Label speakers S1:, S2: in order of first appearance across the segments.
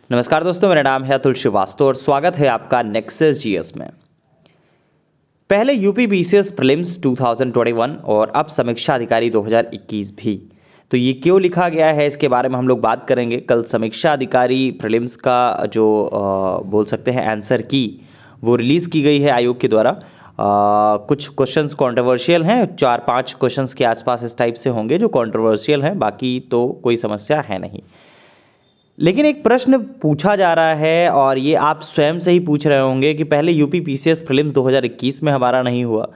S1: नमस्कार दोस्तों, मेरा नाम है अतुल श्रीवास्तव और स्वागत है आपका नेक्सस जीएस में। पहले यूपी बीसीएस प्रीलिम्स 2021 और अब समीक्षा अधिकारी 2021 भी। तो ये क्यों लिखा गया है, इसके बारे में हम लोग बात करेंगे। कल समीक्षा अधिकारी प्रीलिम्स का जो बोल सकते हैं आंसर की वो रिलीज़ की गई है आयोग के द्वारा। कुछ क्वेश्चंस कंट्रोवर्शियल हैं, 4-5 क्वेश्चंस के आसपास इस टाइप से होंगे जो कंट्रोवर्शियल हैं, बाकी तो कोई समस्या है नहीं। लेकिन एक प्रश्न पूछा जा रहा है और ये आप स्वयं से ही पूछ रहे होंगे कि पहले यूपी पीसीएस प्रीलिम्स 2021 में हमारा नहीं हुआ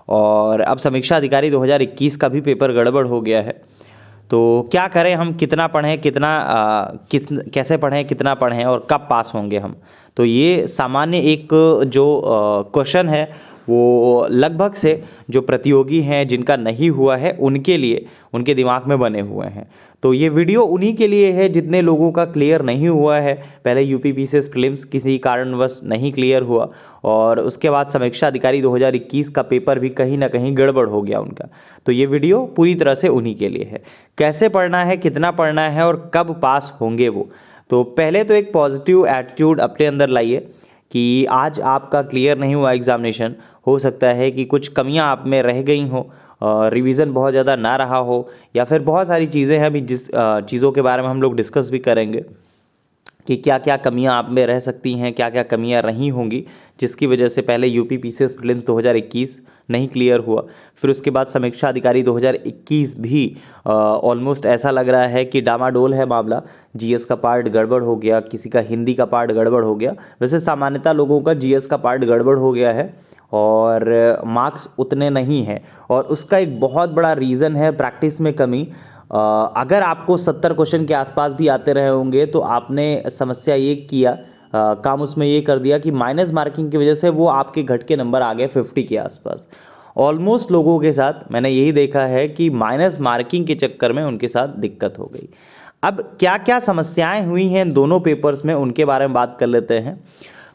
S1: और अब समीक्षा अधिकारी 2021 का भी पेपर गड़बड़ हो गया है, तो क्या करें हम, कितना पढ़ें, कैसे पढ़ें, कितना पढ़ें और कब पास होंगे हम। तो ये सामान्य एक जो क्वेश्चन है वो लगभग से जो प्रतियोगी हैं जिनका नहीं हुआ है उनके लिए, उनके दिमाग में बने हुए हैं। तो ये वीडियो उन्हीं के लिए है जितने लोगों का क्लियर नहीं हुआ है। पहले यूपी पीसीएस प्रीलिम्स किसी कारणवश नहीं क्लियर हुआ और उसके बाद समीक्षा अधिकारी 2021 का पेपर भी कहीं ना कहीं गड़बड़ हो गया उनका। तो ये वीडियो पूरी तरह से उन्हीं के लिए है। कैसे पढ़ना है, कितना पढ़ना है और कब पास होंगे वो। तो पहले तो एक पॉजिटिव एटीट्यूड अपने अंदर लाइए कि आज आपका क्लियर नहीं हुआ एग्जामिनेशन, हो सकता है कि कुछ कमियां आप में रह गई हों, रिवीजन बहुत ज़्यादा ना रहा हो, या फिर बहुत सारी चीज़ें हैं अभी जिस चीज़ों के बारे में हम लोग डिस्कस भी करेंगे कि क्या क्या कमियां आप में रह सकती हैं, क्या क्या कमियां रही होंगी जिसकी वजह से पहले यूपी पीसीएस प्रीलिम्स 2021 नहीं क्लियर हुआ। फिर उसके बाद समीक्षा अधिकारी 2021 भी ऑलमोस्ट ऐसा लग रहा है कि डामाडोल है मामला। जीएस का पार्ट गड़बड़ हो गया, किसी का हिंदी का पार्ट गड़बड़ हो गया। वैसे सामान्यतः लोगों का जीएस का पार्ट गड़बड़ हो गया है और मार्क्स उतने नहीं हैं और उसका एक बहुत बड़ा रीज़न है प्रैक्टिस में कमी। अगर आपको 70 क्वेश्चन के आसपास भी आते रहे होंगे तो आपने समस्या ये किया, काम उसमें ये कर दिया कि माइनस मार्किंग की वजह से वो आपके घट के नंबर आ गए 50 के आसपास। ऑलमोस्ट लोगों के साथ मैंने यही देखा है कि माइनस मार्किंग के चक्कर में उनके साथ दिक्कत हो गई। अब क्या क्या समस्याएं हुई हैं दोनों पेपर्स में, उनके बारे में बात कर लेते हैं।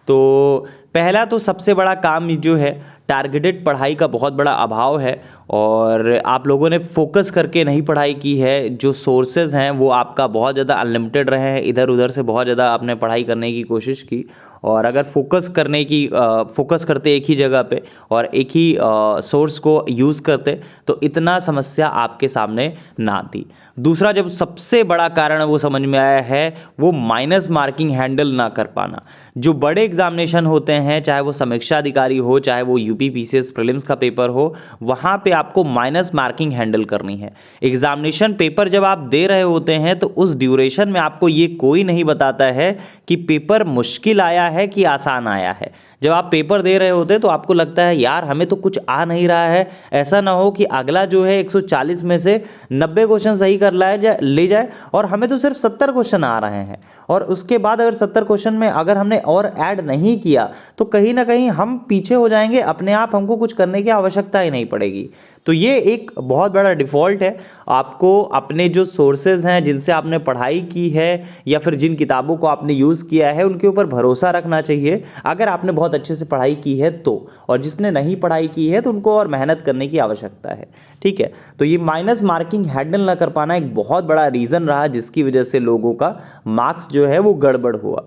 S1: तो पहला तो सबसे बड़ा काम जो है, टारगेटेड पढ़ाई का बहुत बड़ा अभाव है और आप लोगों ने फोकस करके नहीं पढ़ाई की है। जो सोर्सेज हैं वो आपका बहुत ज़्यादा अनलिमिटेड रहे हैं, इधर उधर से बहुत ज़्यादा आपने पढ़ाई करने की कोशिश की और अगर फोकस करते एक ही जगह पे और एक ही सोर्स को यूज़ करते तो इतना समस्या आपके सामने ना आती। दूसरा जब सबसे बड़ा कारण वो समझ में आया है वो माइनस मार्किंग हैंडल ना कर पाना। जो बड़े एग्जामिनेशन होते हैं, चाहे वो समीक्षा अधिकारी हो, चाहे वो यूपी पीसीएस प्रीलिम्स का पेपर हो, वहाँ पे आपको माइनस मार्किंग हैंडल करनी है। एग्जामिनेशन पेपर जब आप दे रहे होते हैं तो उस ड्यूरेशन में आपको ये कोई नहीं बताता है कि पेपर मुश्किल आया है कि आसान आया है। जब आप पेपर दे रहे होते तो आपको लगता है यार हमें तो कुछ आ नहीं रहा है, ऐसा ना हो कि अगला जो है 140 में से 90 क्वेश्चन सही कर ले जाए और हमें तो सिर्फ 70 क्वेश्चन आ रहे हैं। और उसके बाद अगर 70 क्वेश्चन में अगर हमने और ऐड नहीं किया तो कहीं ना कहीं हम पीछे हो जाएंगे, अपने आप हमको कुछ करने की आवश्यकता ही नहीं पड़ेगी। तो ये एक बहुत बड़ा डिफ़ॉल्ट है। आपको अपने जो सोर्सेज हैं जिनसे आपने पढ़ाई की है या फिर जिन किताबों को आपने यूज़ किया है उनके ऊपर भरोसा रखना चाहिए अगर आपने बहुत अच्छे से पढ़ाई की है तो, और जिसने नहीं पढ़ाई की है तो उनको और मेहनत करने की आवश्यकता है। ठीक है, तो ये माइनस मार्किंग हैंडल ना कर पाना एक बहुत बड़ा रीज़न रहा जिसकी वजह से लोगों का मार्क्स जो है वो गड़बड़ हुआ।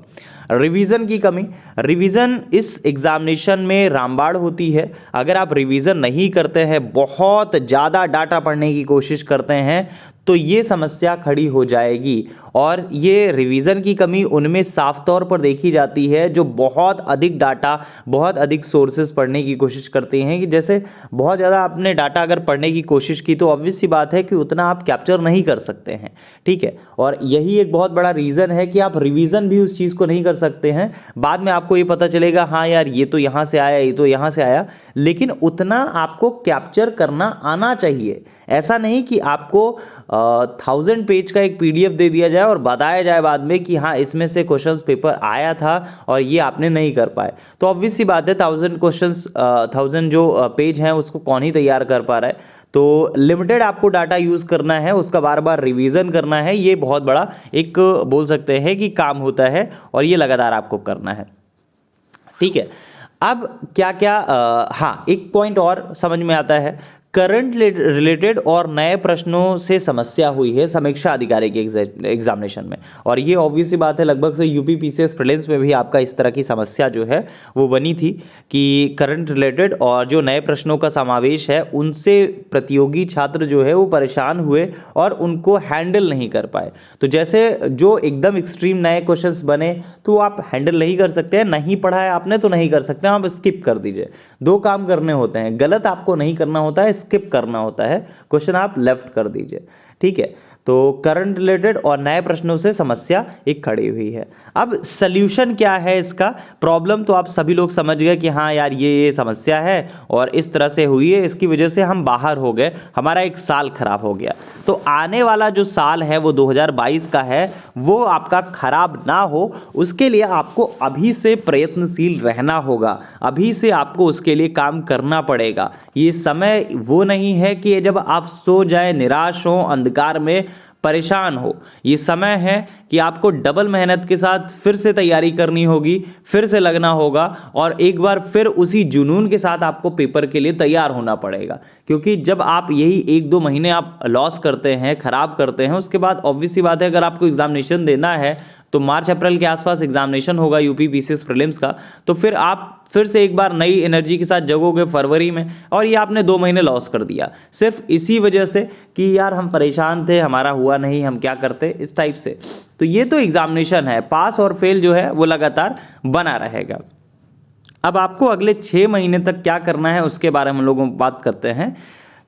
S1: रिवीजन की कमी, रिवीजन इस एग्जामिनेशन में रामबाण होती है। अगर आप रिवीजन नहीं करते हैं, बहुत ज़्यादा डाटा पढ़ने की कोशिश करते हैं तो ये समस्या खड़ी हो जाएगी। और ये रिवीजन की कमी उनमें साफ तौर पर देखी जाती है जो बहुत अधिक डाटा, बहुत अधिक सोर्सेज पढ़ने की कोशिश करते हैं। कि जैसे बहुत ज़्यादा आपने डाटा अगर पढ़ने की कोशिश की तो ऑब्वियस सी बात है कि उतना आप कैप्चर नहीं कर सकते हैं। ठीक है, और यही एक बहुत बड़ा रीज़न है कि आप रिवीजन भी उस चीज़ को नहीं कर सकते हैं। बाद में आपको ये पता चलेगा हाँ यार ये तो यहाँ से आया, ये तो यहाँ से आया, लेकिन उतना आपको कैप्चर करना आना चाहिए। ऐसा नहीं कि आपको 1000 पेज का एक पीडीएफ दे दिया जाए और बताया जाए बाद में कि हाँ इसमें से क्वेश्चंस पेपर आया था और ये आपने नहीं कर पाए। तो ऑब्वियस सी बात है 1000 क्वेश्चंस 1000 जो पेज हैं उसको कौन ही तैयार कर पा रहा है। तो लिमिटेड आपको डाटा यूज़ करना है, उसका बार बार रिवीजन करना है, ये बहुत बड़ा एक बोल सकते हैं कि काम होता है और ये लगातार आपको करना है। ठीक है, अब क्या क्या हाँ एक पॉइंट और समझ में आता है, करंट रिलेटेड और नए प्रश्नों से समस्या हुई है समीक्षा अधिकारी के एग्जामिनेशन में। और ये ऑब्वियस सी बात है, लगभग से यूपी पीसीएस प्रीलिम्स में भी आपका इस तरह की समस्या जो है वो बनी थी कि करंट रिलेटेड और जो नए प्रश्नों का समावेश है उनसे प्रतियोगी छात्र जो है वो परेशान हुए और उनको हैंडल नहीं कर पाए। तो जैसे जो एकदम एक्सट्रीम नए क्वेश्चंस बने तो आप हैंडल नहीं कर सकते हैं, नहीं पढ़ा है आपने तो नहीं कर सकते, आप स्किप कर दीजिए। दो काम करने होते हैं, गलत आपको नहीं करना होता है, स्किप करना होता है, क्वेश्चन आप लेफ्ट कर दीजिए, ठीक है। तो करंट रिलेटेड और नए प्रश्नों से समस्या एक खड़ी हुई है। अब सल्यूशन क्या है इसका? प्रॉब्लम तो आप सभी लोग समझ गए कि हाँ यार ये समस्या है और इस तरह से हुई है, इसकी वजह से हम बाहर हो गए, हमारा एक साल खराब हो गया। तो आने वाला जो साल है वो 2022 का है, वो आपका खराब ना हो उसके लिए आपको अभी से प्रयत्नशील रहना होगा, अभी से आपको उसके लिए काम करना पड़ेगा। ये समय वो नहीं है कि जब आप सो जाए, निराश हो, अंधकार में परेशान हो। ये समय है कि आपको डबल मेहनत के साथ फिर से तैयारी करनी होगी, फिर से लगना होगा और एक बार फिर उसी जुनून के साथ आपको पेपर के लिए तैयार होना पड़ेगा। क्योंकि जब आप यही 1-2 महीने आप लॉस करते हैं, खराब करते हैं, उसके बाद ऑब्वियस सी बात है अगर आपको एग्जामिनेशन देना है तो मार्च अप्रैल के आसपास एग्जामिनेशन होगा यूपी पीसीएस प्रीलिम्स का, तो फिर आप फिर से एक बार नई एनर्जी के साथ जगोगे फरवरी में, और ये आपने 2 महीने लॉस कर दिया सिर्फ इसी वजह से कि यार हम परेशान थे, हमारा हुआ नहीं, हम क्या करते, इस टाइप से। तो ये तो एग्जामिनेशन है, पास और फेल जो है वो लगातार बना रहेगा। अब आपको अगले 6 महीने तक क्या करना है उसके बारे में हम लोग बात करते हैं।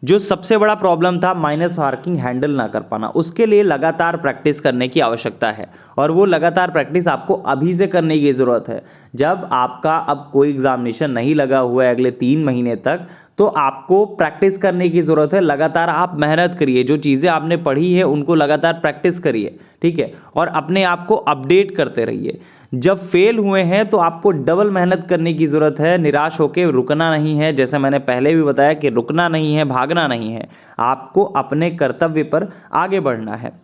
S1: जो सबसे बड़ा प्रॉब्लम था माइनस मार्किंग हैंडल ना कर पाना, उसके लिए लगातार प्रैक्टिस करने की आवश्यकता है और वो लगातार प्रैक्टिस आपको अभी से करने की ज़रूरत है। जब आपका अब कोई एग्जामिनेशन नहीं लगा हुआ है अगले 3 महीने तक, तो आपको प्रैक्टिस करने की ज़रूरत है। लगातार आप मेहनत करिए, जो चीज़ें आपने पढ़ी है उनको लगातार प्रैक्टिस करिए, ठीक है, और अपने आप को अपडेट करते रहिए। जब फेल हुए हैं तो आपको डबल मेहनत करने की ज़रूरत है, निराश होकर रुकना नहीं है। जैसे मैंने पहले भी बताया कि रुकना नहीं है, भागना नहीं है, आपको अपने कर्तव्य पर आगे बढ़ना है।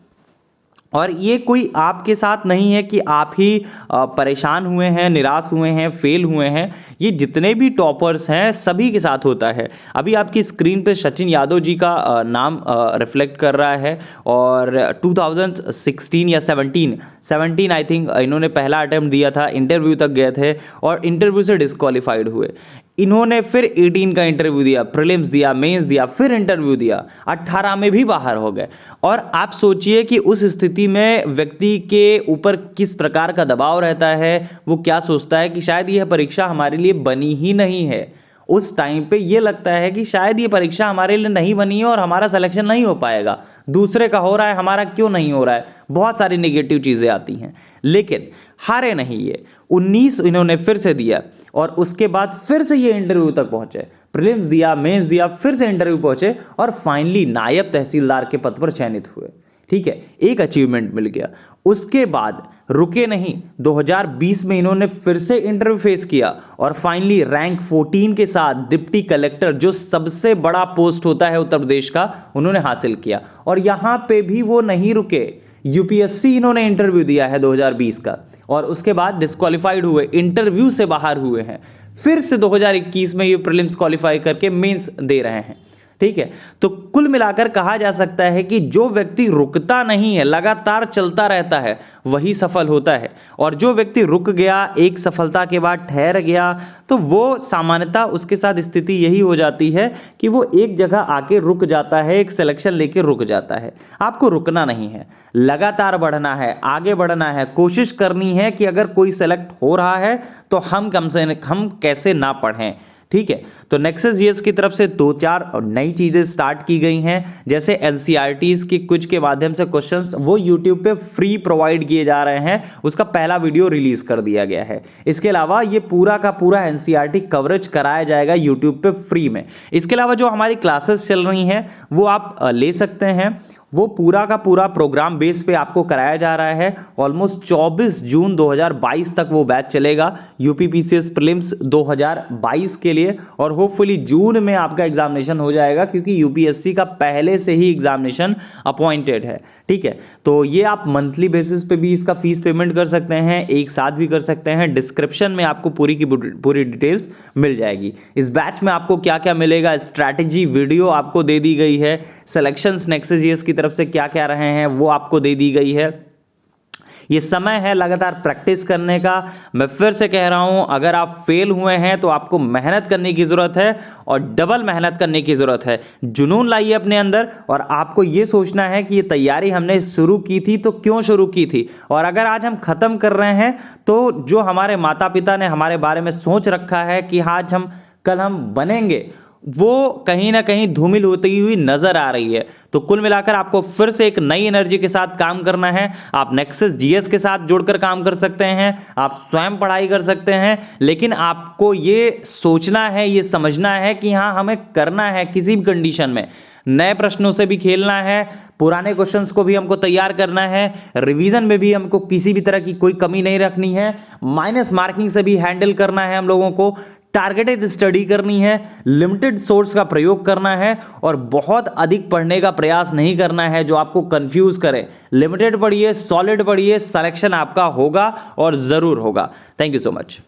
S1: और ये कोई आपके साथ नहीं है कि आप ही परेशान हुए हैं, निराश हुए हैं, फेल हुए हैं, ये जितने भी टॉपर्स हैं सभी के साथ होता है। अभी आपकी स्क्रीन पे सचिन यादव जी का नाम रिफ्लेक्ट कर रहा है और 2016 या 17 आई थिंक इन्होंने पहला अटेम्प्ट दिया था, इंटरव्यू तक गए थे और इंटरव्यू से डिस्क्वालीफाइड हुए। इन्होंने फिर 18 का इंटरव्यू दिया, प्रीलिम्स दिया, मेंस दिया, फिर इंटरव्यू दिया, 18 में भी बाहर हो गए। और आप सोचिए कि उस स्थिति में व्यक्ति के ऊपर किस प्रकार का दबाव रहता है, वो क्या सोचता है कि शायद यह परीक्षा हमारे लिए बनी ही नहीं है। उस टाइम पे ये लगता है कि शायद ये परीक्षा हमारे लिए नहीं बनी है और हमारा सिलेक्शन नहीं हो पाएगा, दूसरे का हो रहा है, हमारा क्यों नहीं हो रहा है, बहुत सारी नेगेटिव चीज़ें आती हैं। लेकिन हारे नहीं, ये 19 इन्होंने फिर से दिया और उसके बाद फिर से ये इंटरव्यू तक पहुंचे, प्रीलिम्स दिया, मेंस दिया, फिर से इंटरव्यू पहुंचे और फाइनली नायब तहसीलदार के पद पर चयनित हुए, ठीक है, एक अचीवमेंट मिल गया। उसके बाद रुके नहीं, 2020 में इन्होंने फिर से इंटरव्यू फेस किया और फाइनली रैंक 14 के साथ डिप्टी कलेक्टर, जो सबसे बड़ा पोस्ट होता है उत्तर प्रदेश का, उन्होंने हासिल किया। और यहां पे भी वो नहीं रुके, यूपीएससी इन्होंने इंटरव्यू दिया है 2020 का और उसके बाद डिस्क्वालीफाइड हुए, इंटरव्यू से बाहर हुए हैं। फिर से 2021 में ये प्रीलिम्स क्वालिफाई करके मेंस दे रहे हैं, ठीक है। तो कुल मिलाकर कहा जा सकता है कि जो व्यक्ति रुकता नहीं है, लगातार चलता रहता है, वही सफल होता है। और जो व्यक्ति रुक गया, एक सफलता के बाद ठहर गया, तो वो सामान्यतः उसके साथ स्थिति यही हो जाती है कि वो एक जगह आके रुक जाता है, एक सिलेक्शन लेके रुक जाता है। आपको रुकना नहीं है, लगातार बढ़ना है, आगे बढ़ना है, कोशिश करनी है कि अगर कोई सेलेक्ट हो रहा है तो हम कैसे ना पढ़ें, ठीक है। तो नेक्सस जीएस की तरफ से 2-4 नई चीज़ें स्टार्ट की गई हैं, जैसे एनसीईआरटीज़ की कुछ के माध्यम से क्वेश्चंस वो यूट्यूब पे फ्री प्रोवाइड किए जा रहे हैं, उसका पहला वीडियो रिलीज कर दिया गया है। इसके अलावा ये पूरा का पूरा एनसीईआरटी कवरेज कराया जाएगा यूट्यूब पे फ्री में। इसके अलावा जो हमारी क्लासेस चल रही हैं वो आप ले सकते हैं, वो पूरा का पूरा प्रोग्राम बेस पे आपको कराया जा रहा है। ऑलमोस्ट 24 जून 2022 तक वो बैच चलेगा यूपी पीसीएस प्रीलिम्स 2022 के लिए, और होपफुली जून में आपका एग्जामिनेशन हो जाएगा, क्योंकि यूपीएससी का पहले से ही एग्जामिनेशन अपॉइंटेड है, ठीक है। तो ये आप मंथली बेसिस पे भी इसका फीस पेमेंट कर सकते हैं, एक साथ भी कर सकते हैं। डिस्क्रिप्शन में आपको पूरी की पूरी डिटेल्स मिल जाएगी। इस बैच में आपको क्या क्या मिलेगा, स्ट्रैटेजी वीडियो आपको दे दी गई है, सिलेक्शंस नेक्सस जीएस की तरफ से क्या क्या रहे हैं वो आपको दे दी गई है। ये समय है लगातार प्रैक्टिस करने का। मैं फिर से कह रहा हूं, अगर आप फेल हुए हैं तो आपको मेहनत करने की जरूरत है और डबल मेहनत करने की जरूरत है। जुनून लाइए अपने अंदर और आपको ये सोचना है कि ये तैयारी हमने शुरू की थी तो क्यों शुरू की थी, और अगर आज हम खत्म कर रहे हैं तो जो हमारे माता पिता ने हमारे बारे में सोच रखा है कि आज हम कल हम बनेंगे, वो कहीं ना कहीं धूमिल होती हुई नजर आ रही है। तो कुल मिलाकर आपको फिर से एक नई एनर्जी के साथ काम करना है। आप नेक्सस जीएस के साथ जुड़कर काम कर सकते हैं, आप स्वयं पढ़ाई कर सकते हैं, लेकिन आपको ये सोचना है, ये समझना है कि हाँ हमें करना है। किसी भी कंडीशन में नए प्रश्नों से भी खेलना है, पुराने क्वेश्चंस को भी हमको तैयार करना है, रिवीजन में भी हमको किसी भी तरह की कोई कमी नहीं रखनी है, माइनस मार्किंग से भी हैंडल करना है हम लोगों को, टारगेटेड स्टडी करनी है, लिमिटेड सोर्स का प्रयोग करना है और बहुत अधिक पढ़ने का प्रयास नहीं करना है जो आपको कंफ्यूज करे। लिमिटेड पढ़िए, सॉलिड पढ़िए, सिलेक्शन आपका होगा और जरूर होगा। Thank you so much.